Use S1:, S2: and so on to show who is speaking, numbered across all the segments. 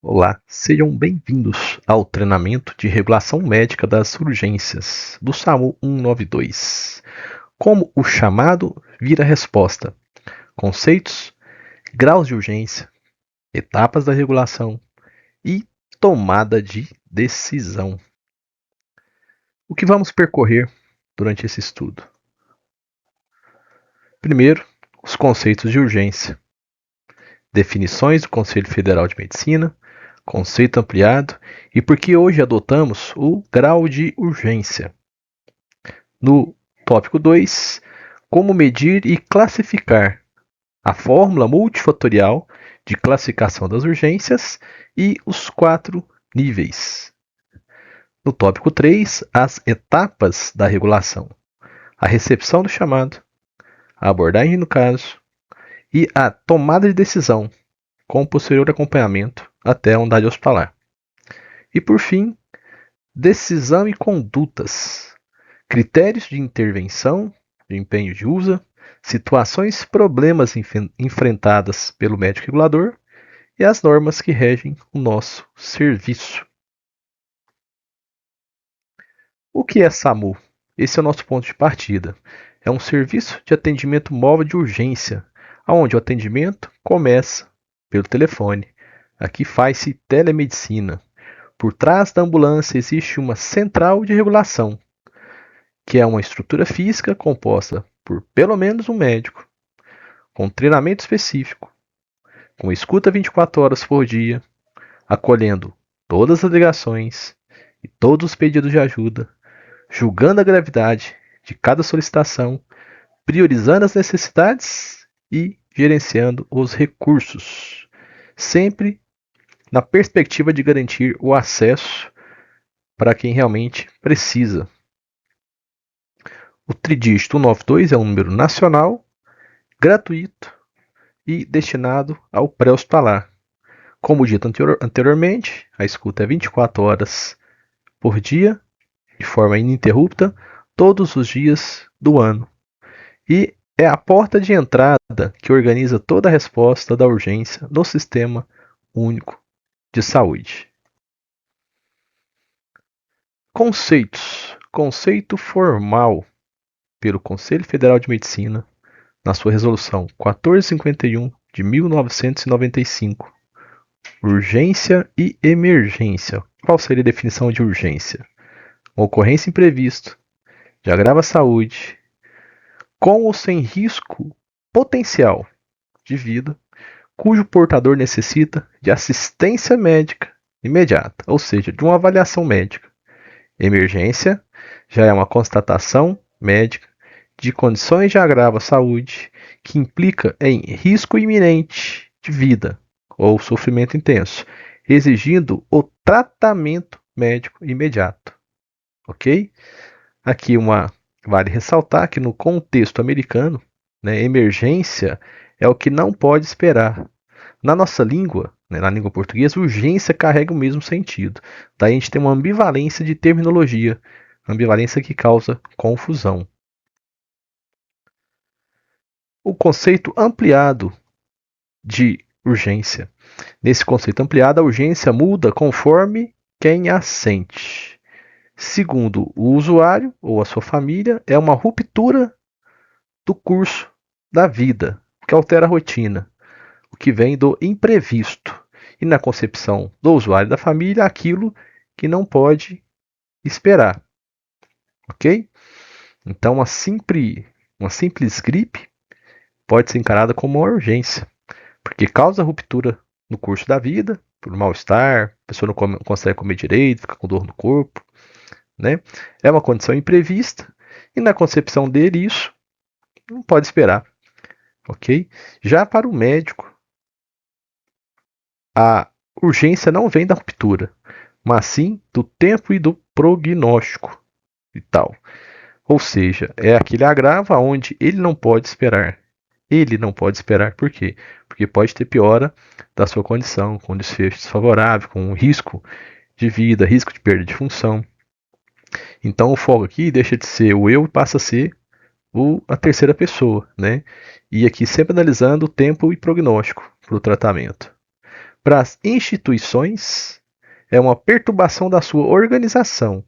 S1: Olá, sejam bem-vindos ao treinamento de regulação médica das urgências do SAMU 192. Como o chamado vira resposta, conceitos, graus de urgência, etapas da regulação e tomada de decisão. O que vamos percorrer durante esse estudo? Primeiro, os conceitos de urgência, definições do Conselho Federal de Medicina, conceito ampliado e por que hoje adotamos o grau de urgência. No tópico 2, como medir e classificar a fórmula multifatorial de classificação das urgências e os 4 níveis. No tópico 3, as etapas da regulação, a recepção do chamado, a abordagem no caso e a tomada de decisão, com posterior acompanhamento até a unidade hospitalar. E por fim, decisão e condutas, critérios de intervenção, de empenho de uso, situações, problemas enfrentadas pelo médico regulador e as normas que regem o nosso serviço. O que é SAMU? Esse é o nosso ponto de partida. É um serviço de atendimento móvel de urgência, onde o atendimento começa pelo telefone. Aqui faz-se telemedicina. Por trás da ambulância existe uma central de regulação, que é uma estrutura física composta por pelo menos um médico, com treinamento específico, com escuta 24 horas por dia, acolhendo todas as ligações e todos os pedidos de ajuda, julgando a gravidade de cada solicitação, priorizando as necessidades e gerenciando os recursos, sempre na perspectiva de garantir o acesso para quem realmente precisa. O tridígito 192 é um número nacional, gratuito e destinado ao pré-hospitalar. Como dito anteriormente, a escuta é 24 horas por dia, de forma ininterrupta, todos os dias do ano. E é a porta de entrada que organiza toda a resposta da urgência no Sistema Único de Saúde. Conceitos. Conceito formal pelo Conselho Federal de Medicina, na sua resolução 1451 de 1995. Urgência e emergência. Qual seria a definição de urgência? Uma ocorrência imprevista, de agrava a saúde, com ou sem risco potencial de vida, cujo portador necessita de assistência médica imediata, ou seja, de uma avaliação médica. Emergência já é uma constatação médica de condições de agravo à saúde que implica em risco iminente de vida ou sofrimento intenso, exigindo o tratamento médico imediato. Ok? Aqui vale ressaltar que no contexto americano, emergência é o que não pode esperar. Na nossa língua, na língua portuguesa, urgência carrega o mesmo sentido. Daí a gente tem uma ambivalência de terminologia, ambivalência que causa confusão. O conceito ampliado de urgência. Nesse conceito ampliado, a urgência muda conforme quem a sente. Segundo o usuário ou a sua família, é uma ruptura do curso da vida, que altera a rotina, o que vem do imprevisto. E na concepção do usuário e da família, aquilo que não pode esperar. Ok? Então, uma simples gripe pode ser encarada como uma urgência, porque causa ruptura no curso da vida, por mal-estar, a pessoa não consegue comer direito, fica com dor no corpo. É uma condição imprevista e na concepção dele isso não pode esperar. Ok? Já para o médico, a urgência não vem da ruptura, mas sim do tempo e do prognóstico e tal. Ou seja, é aquele agravo onde ele não pode esperar. Ele não pode esperar. Por quê? Porque pode ter piora da sua condição, com desfecho desfavorável, com risco de vida, risco de perda de função. Então o foco aqui deixa de ser o eu e passa a ser a terceira pessoa, E aqui sempre analisando o tempo e prognóstico para o tratamento. Para as instituições, é uma perturbação da sua organização,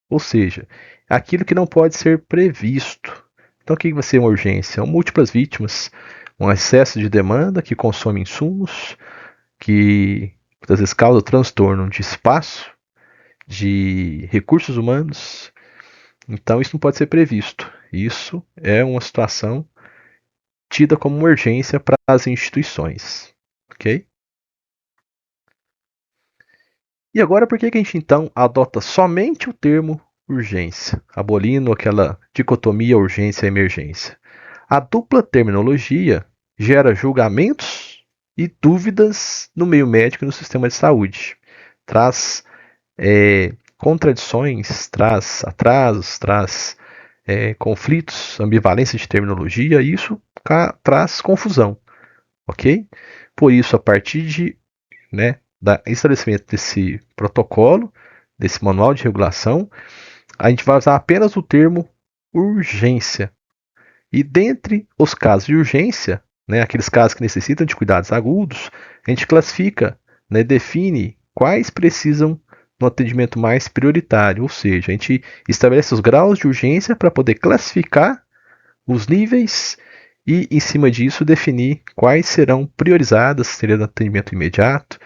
S1: ou seja, aquilo que não pode ser previsto. Então, o que vai ser uma urgência? São múltiplas vítimas, um excesso de demanda que consome insumos, que muitas vezes causa transtorno de espaço, de recursos humanos. Então, isso não pode ser previsto. Isso é uma situação tida como uma urgência para as instituições. Ok? E agora, por que a gente então adota somente o termo urgência, abolindo aquela dicotomia urgência-emergência? A dupla terminologia gera julgamentos e dúvidas no meio médico e no sistema de saúde. Traz contradições, traz atrasos, traz conflitos, ambivalência de terminologia, e isso traz confusão, ok? Por isso, a partir de da estabelecimento desse protocolo, desse manual de regulação, a gente vai usar apenas o termo urgência. E dentre os casos de urgência, aqueles casos que necessitam de cuidados agudos, a gente classifica, define quais precisam de um atendimento mais prioritário, ou seja, a gente estabelece os graus de urgência para poder classificar os níveis e, em cima disso, definir quais serão priorizadas, seria do atendimento imediato,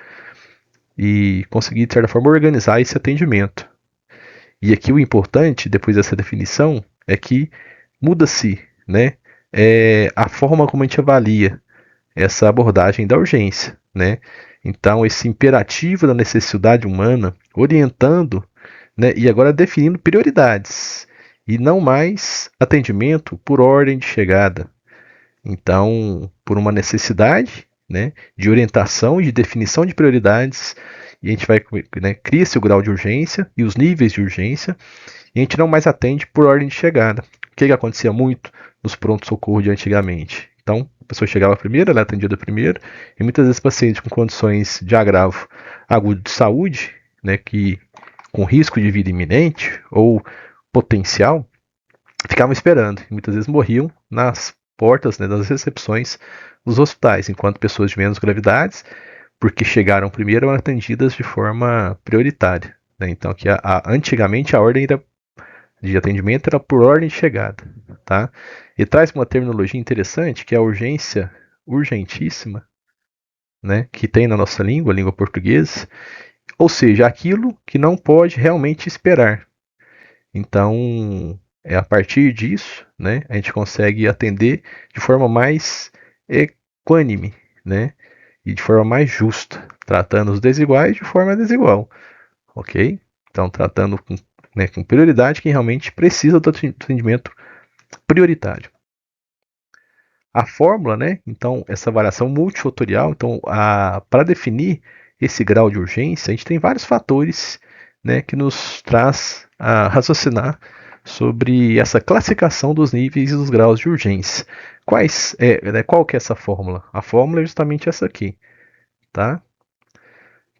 S1: e conseguir, de certa forma, organizar esse atendimento. E aqui o importante, depois dessa definição, é que muda-se a forma como a gente avalia essa abordagem da urgência. Então, esse imperativo da necessidade humana orientando e agora definindo prioridades e não mais atendimento por ordem de chegada. Então, por uma necessidade de orientação e de definição de prioridades, e a gente vai cria-se o grau de urgência e os níveis de urgência, e a gente não mais atende por ordem de chegada. O que acontecia muito nos pronto-socorro de antigamente? Então, a pessoa chegava primeiro, ela é atendida primeiro, e muitas vezes pacientes com condições de agravo agudo de saúde, que com risco de vida iminente ou potencial, ficavam esperando, e muitas vezes morriam nas portas das recepções dos hospitais, enquanto pessoas de menos gravidades, porque chegaram primeiro, eram atendidas de forma prioritária. Então, que antigamente a ordem de atendimento era por ordem de chegada. Tá? E traz uma terminologia interessante, que é a urgência urgentíssima, que tem na nossa língua portuguesa, ou seja, aquilo que não pode realmente esperar. Então, a partir disso, a gente consegue atender de forma mais equânime, e de forma mais justa, tratando os desiguais de forma desigual, ok? Então, tratando com prioridade quem realmente precisa do atendimento prioritário. A fórmula, então, essa variação multifatorial, então, para definir esse grau de urgência, a gente tem vários fatores que nos traz a raciocinar sobre essa classificação dos níveis e dos graus de urgência. Qual que é essa fórmula? A fórmula é justamente essa aqui, tá?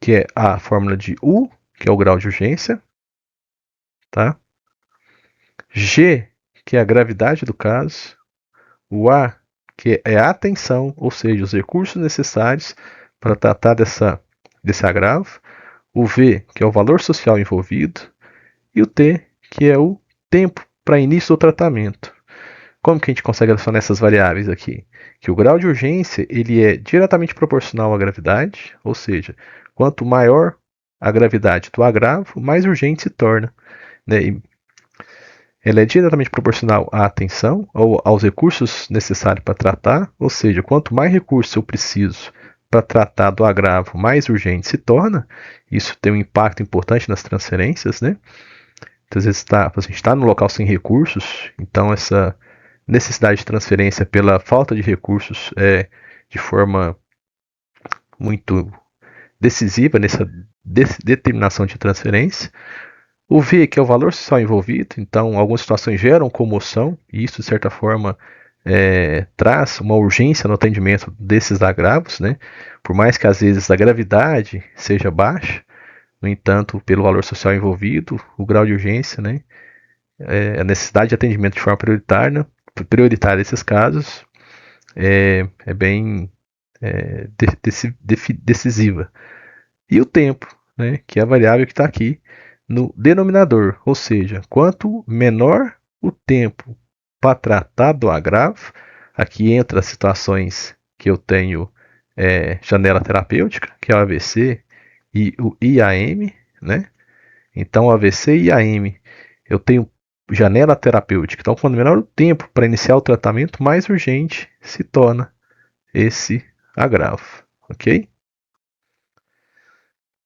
S1: Que é a fórmula de U, que é o grau de urgência, tá? G, que é a gravidade do caso, o A, que é a atenção, ou seja, os recursos necessários para tratar desse agravo, o V, que é o valor social envolvido, e o T, que é o tempo para início do tratamento. Como que a gente consegue relacionar essas variáveis aqui? Que o grau de urgência ele é diretamente proporcional à gravidade, ou seja, quanto maior a gravidade do agravo, mais urgente se torna. Ela é diretamente proporcional à atenção ou aos recursos necessários para tratar, ou seja, quanto mais recursos eu preciso para tratar do agravo, mais urgente se torna. Isso tem um impacto importante nas transferências, Muitas vezes a gente está no local sem recursos, então essa necessidade de transferência pela falta de recursos é de forma muito decisiva nessa determinação de transferência. O V, que é o valor social envolvido, então algumas situações geram comoção, e isso de certa forma traz uma urgência no atendimento desses agravos, por mais que às vezes a gravidade seja baixa, no entanto, pelo valor social envolvido, o grau de urgência, a necessidade de atendimento de forma prioritária nesses casos, é bem decisiva. E o tempo, né, que é a variável que está aqui no denominador, ou seja, quanto menor o tempo para tratar do agravo, aqui entra as situações que eu tenho janela terapêutica, que é o AVC e o IAM, né? Então, o AVC e IAM, eu tenho janela terapêutica. Então, quanto menor o tempo para iniciar o tratamento, mais urgente se torna esse agravo, ok?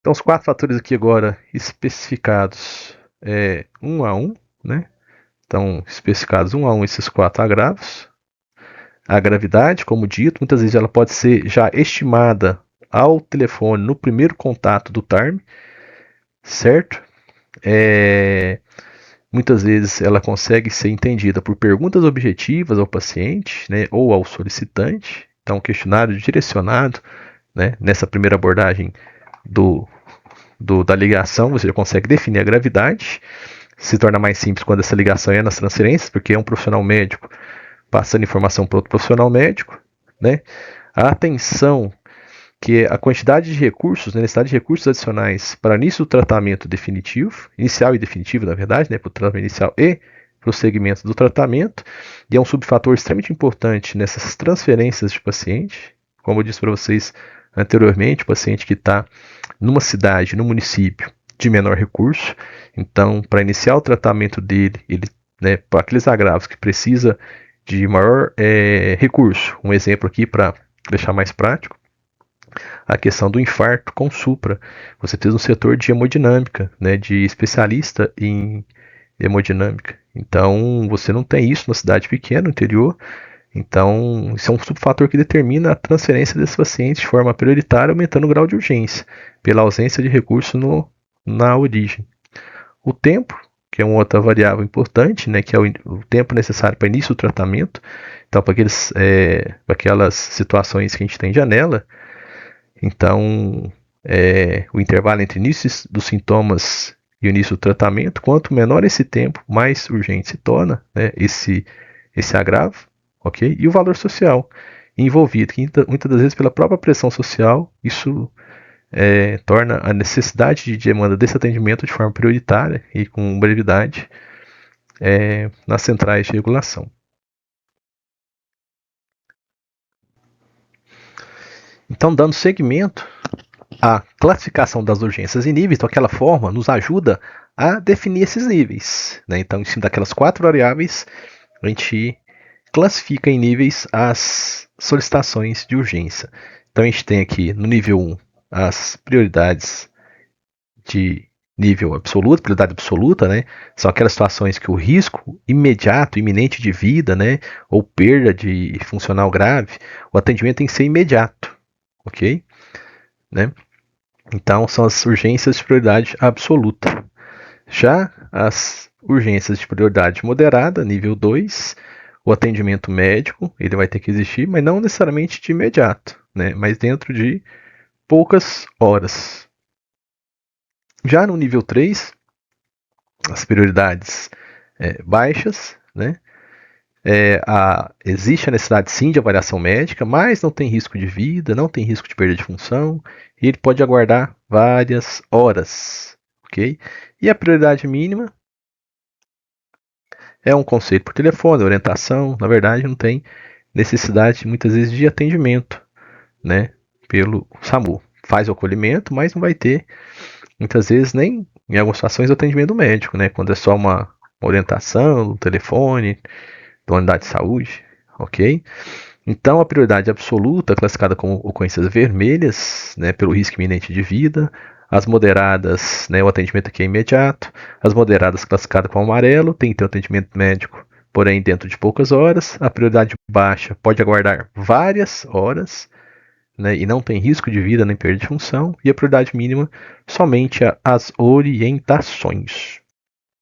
S1: Então, os 4 fatores aqui agora especificados um a um, né? Então, especificados um a um esses 4 agravos. A gravidade, como dito, muitas vezes ela pode ser já estimada ao telefone no primeiro contato do TARM, certo? Muitas vezes ela consegue ser entendida por perguntas objetivas ao paciente, né, ou ao solicitante. Então, um questionário direcionado, né, nessa primeira abordagem da ligação, você já consegue definir a gravidade. Se torna mais simples quando essa ligação é nas transferências, porque é um profissional médico passando informação para outro profissional médico, né? A atenção, que é a quantidade de recursos, né, necessidade de recursos adicionais para início do tratamento definitivo, inicial e definitivo, na verdade, né, para o tratamento inicial e para o segmento do tratamento, e é um subfator extremamente importante nessas transferências de paciente. Como eu disse para vocês anteriormente, o paciente que está numa cidade, num município de menor recurso, então, para iniciar o tratamento dele, né, para aqueles agravos que precisa de maior recurso, um exemplo aqui para deixar mais prático, a questão do infarto com supra. Você precisa de um setor de hemodinâmica, né, de especialista em hemodinâmica. Então, você não tem isso na cidade pequena, no interior. Então, isso é um subfator que determina a transferência desses pacientes de forma prioritária, aumentando o grau de urgência, pela ausência de recurso na origem. O tempo, que é uma outra variável importante, né, que é o tempo necessário para início do tratamento. Então, para aquelas situações que a gente tem janela, então, o intervalo entre início dos sintomas e o início do tratamento, quanto menor esse tempo, mais urgente se torna, né, esse agravo, ok? E o valor social envolvido, que muitas das vezes pela própria pressão social, isso torna a necessidade de demanda desse atendimento de forma prioritária e com brevidade nas centrais de regulação. Então, dando seguimento, a classificação das urgências em níveis, então aquela forma nos ajuda a definir esses níveis, né? Então, em cima daquelas 4 variáveis, a gente classifica em níveis as solicitações de urgência. Então, a gente tem aqui no nível 1 as prioridades de nível absoluto, prioridade absoluta, né? São aquelas situações que o risco imediato, iminente de vida, né, ou perda de funcional grave, o atendimento tem que ser imediato, ok? Né? Então, são as urgências de prioridade absoluta. Já as urgências de prioridade moderada, nível 2, o atendimento médico, ele vai ter que existir, mas não necessariamente de imediato, né? Mas dentro de poucas horas. Já no nível 3, as prioridades baixas, né? Existe a necessidade sim de avaliação médica, mas não tem risco de vida, não tem risco de perda de função, e ele pode aguardar várias horas, ok? E a prioridade mínima é um conselho por telefone, orientação, na verdade não tem necessidade muitas vezes de atendimento, né, pelo SAMU. Faz o acolhimento, mas não vai ter, muitas vezes, nem em algumas situações, o atendimento médico, né, quando é só uma orientação, um telefone, da unidade de saúde, ok? Então, a prioridade absoluta, classificada como ocorrências vermelhas, né, pelo risco iminente de vida, as moderadas, né, o atendimento aqui é imediato, as moderadas classificadas como amarelo, tem que ter um atendimento médico, porém dentro de poucas horas, a prioridade baixa pode aguardar várias horas, né, e não tem risco de vida nem perda de função, e a prioridade mínima somente as orientações.